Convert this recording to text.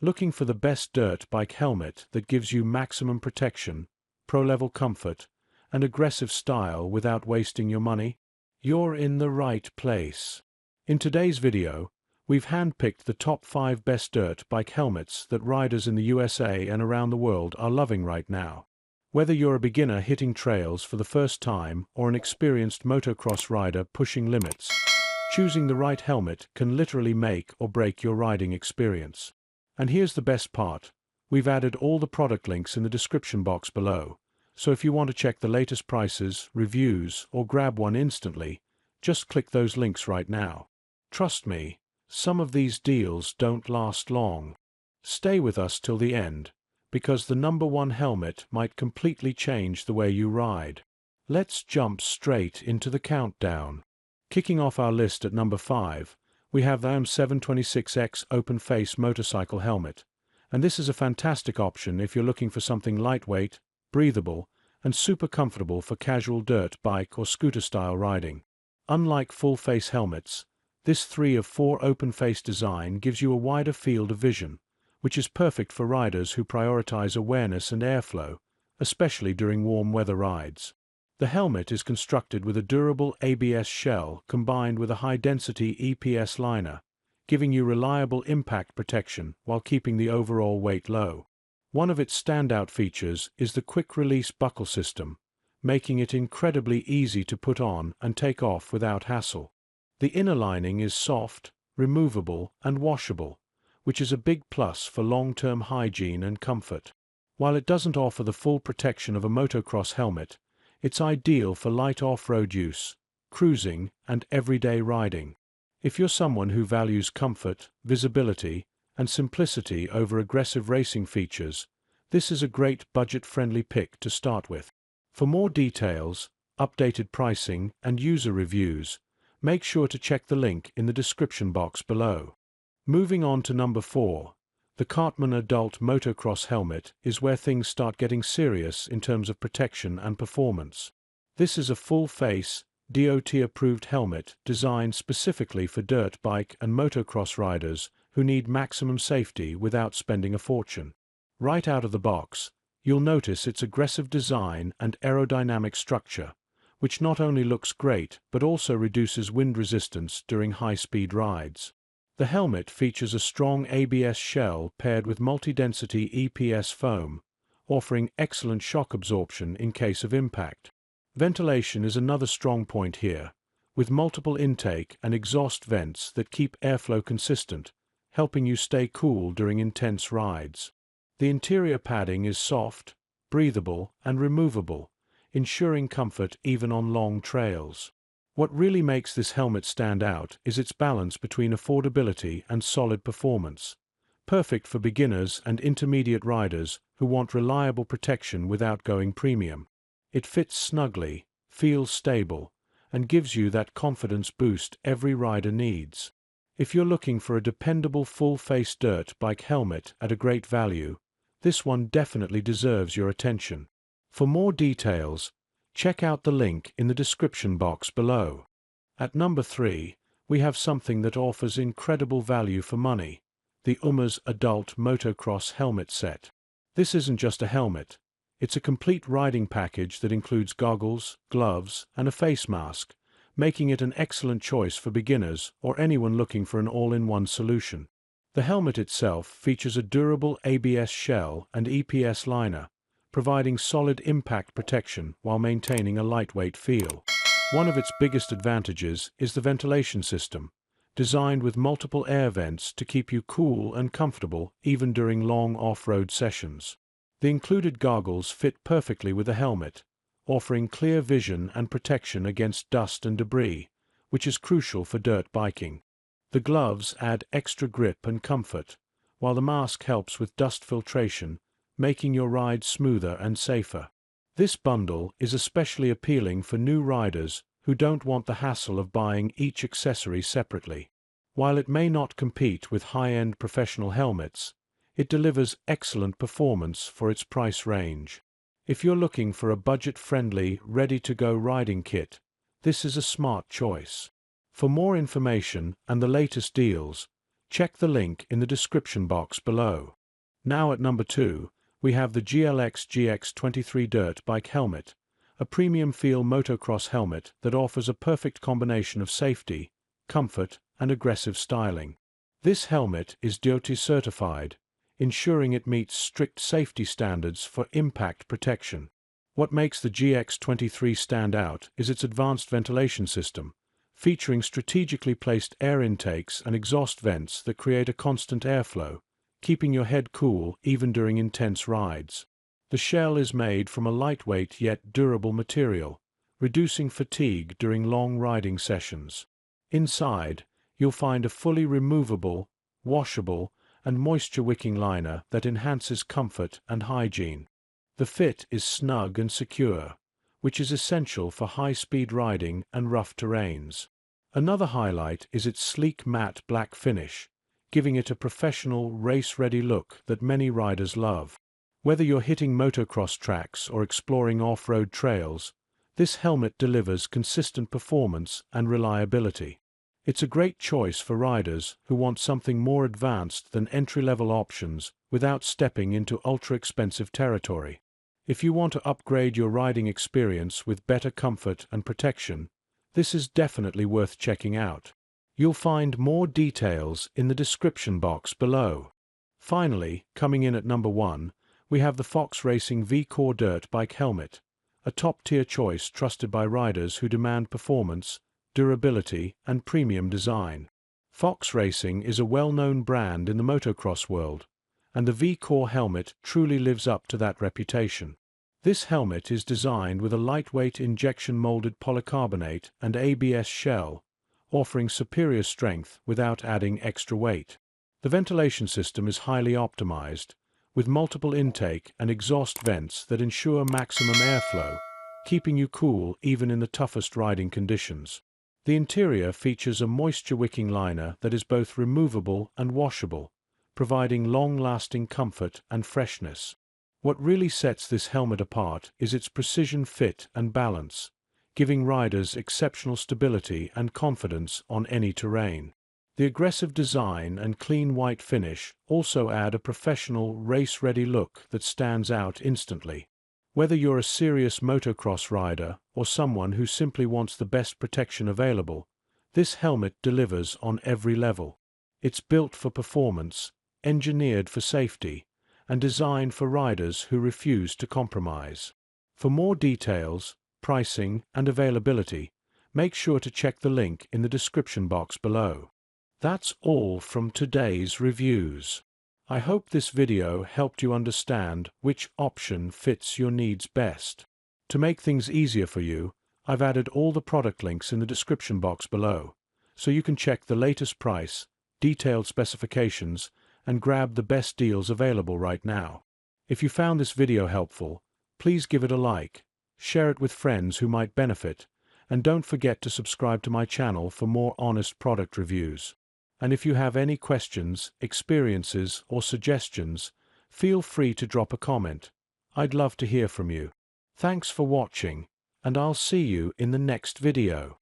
Looking for the best dirt bike helmet that gives you maximum protection, pro-level comfort, and aggressive style without wasting your money? You're in the right place. In today's video, we've handpicked the top 5 best dirt bike helmets that riders in the USA and around the world are loving right now. Whether you're a beginner hitting trails for the first time or an experienced motocross rider pushing limits, choosing the right helmet can literally make or break your riding experience. And here's the best part. We've added all the product links in the description box below, so if you want to check the latest prices, reviews, or grab one instantly, just click those links right now. Trust me, some of these deals don't last long. Stay with us till the end, because the number 1 helmet might completely change the way you ride. Let's jump straight into the countdown. Kicking off our list at number 5, we have the Oumurs 726X open-face motorcycle helmet, and this is a fantastic option if you're looking for something lightweight, breathable, and super comfortable for casual dirt bike or scooter-style riding. Unlike full-face helmets, this 3 of 4 open-face design gives you a wider field of vision, which is perfect for riders who prioritize awareness and airflow, especially during warm weather rides. The helmet is constructed with a durable ABS shell combined with a high-density EPS liner, giving you reliable impact protection while keeping the overall weight low. One of its standout features is the quick-release buckle system, making it incredibly easy to put on and take off without hassle. The inner lining is soft, removable, and washable, which is a big plus for long-term hygiene and comfort. While it doesn't offer the full protection of a motocross helmet, it's ideal for light off-road use, cruising, and everyday riding. If you're someone who values comfort, visibility, and simplicity over aggressive racing features, this is a great budget-friendly pick to start with. For more details, updated pricing, and user reviews, make sure to check the link in the description box below. Moving on to number 4, the CARTMAN Adult Motocross Helmet is where things start getting serious in terms of protection and performance. This is a full-face, DOT-approved helmet designed specifically for dirt bike and motocross riders who need maximum safety without spending a fortune. Right out of the box, you'll notice its aggressive design and aerodynamic structure, which not only looks great but also reduces wind resistance during high-speed rides. The helmet features a strong ABS shell paired with multi-density EPS foam, offering excellent shock absorption in case of impact. Ventilation is another strong point here, with multiple intake and exhaust vents that keep airflow consistent, helping you stay cool during intense rides. The interior padding is soft, breathable, and removable, ensuring comfort even on long trails. What really makes this helmet stand out is its balance between affordability and solid performance, perfect for beginners and intermediate riders who want reliable protection without going premium. It fits snugly, feels stable, and gives you that confidence boost every rider needs. If you're looking for a dependable full-face dirt bike helmet at a great value, this one definitely deserves your attention. For more details, check out the link in the description box below. At number 3, we have something that offers incredible value for money, the Oumurs Adult Motocross Helmet Set. This isn't just a helmet, it's a complete riding package that includes goggles, gloves, and a face mask, making it an excellent choice for beginners or anyone looking for an all-in-one solution. The helmet itself features a durable ABS shell and EPS liner, providing solid impact protection while maintaining a lightweight feel. One of its biggest advantages is the ventilation system, designed with multiple air vents to keep you cool and comfortable even during long off-road sessions. The included goggles fit perfectly with the helmet, offering clear vision and protection against dust and debris, which is crucial for dirt biking. The gloves add extra grip and comfort, while the mask helps with dust filtration, making your ride smoother and safer. This bundle is especially appealing for new riders who don't want the hassle of buying each accessory separately. While it may not compete with high-end professional helmets, it delivers excellent performance for its price range. If you're looking for a budget-friendly, ready-to-go riding kit, this is a smart choice. For more information and the latest deals, Check the link in the description box below. Now at number 2, we have the GLX GX23 Dirt Bike Helmet, a premium feel motocross helmet that offers a perfect combination of safety, comfort, and aggressive styling. This helmet is DOT certified, ensuring it meets strict safety standards for impact protection. What makes the GX23 stand out is its advanced ventilation system, featuring strategically placed air intakes and exhaust vents that create a constant airflow, keeping your head cool even during intense rides. The shell is made from a lightweight yet durable material, reducing fatigue during long riding sessions. Inside, you'll find a fully removable, washable, and moisture-wicking liner that enhances comfort and hygiene. The fit is snug and secure, which is essential for high-speed riding and rough terrains. Another highlight is its sleek matte black finish, giving it a professional, race-ready look that many riders love. Whether you're hitting motocross tracks or exploring off-road trails, this helmet delivers consistent performance and reliability. It's a great choice for riders who want something more advanced than entry-level options without stepping into ultra-expensive territory. If you want to upgrade your riding experience with better comfort and protection, this is definitely worth checking out. You'll find more details in the description box below. Finally, coming in at number 1, we have the Fox Racing V-Core Dirt Bike Helmet, a top-tier choice trusted by riders who demand performance, durability, and premium design. Fox Racing is a well-known brand in the motocross world, and the V-Core helmet truly lives up to that reputation. This helmet is designed with a lightweight injection-molded polycarbonate and ABS shell, offering superior strength without adding extra weight. The ventilation system is highly optimized, with multiple intake and exhaust vents that ensure maximum airflow, keeping you cool even in the toughest riding conditions. The interior features a moisture-wicking liner that is both removable and washable, providing long-lasting comfort and freshness. What really sets this helmet apart is its precision fit and balance, giving riders exceptional stability and confidence on any terrain. The aggressive design and clean white finish also add a professional, race-ready look that stands out instantly. Whether you're a serious motocross rider or someone who simply wants the best protection available, this helmet delivers on every level. It's built for performance, engineered for safety, and designed for riders who refuse to compromise. For more details, pricing, and availability, make sure to check the link in the description box below. That's all from today's reviews. I hope this video helped you understand which option fits your needs best. To make things easier for you, I've added all the product links in the description box below, so you can check the latest price, detailed specifications, and grab the best deals available right now. If you found this video helpful, please give it a like, share it with friends who might benefit, and don't forget to subscribe to my channel for more honest product reviews. And if you have any questions, experiences, or suggestions, feel free to drop a comment. I'd love to hear from you. Thanks for watching, and I'll see you in the next video.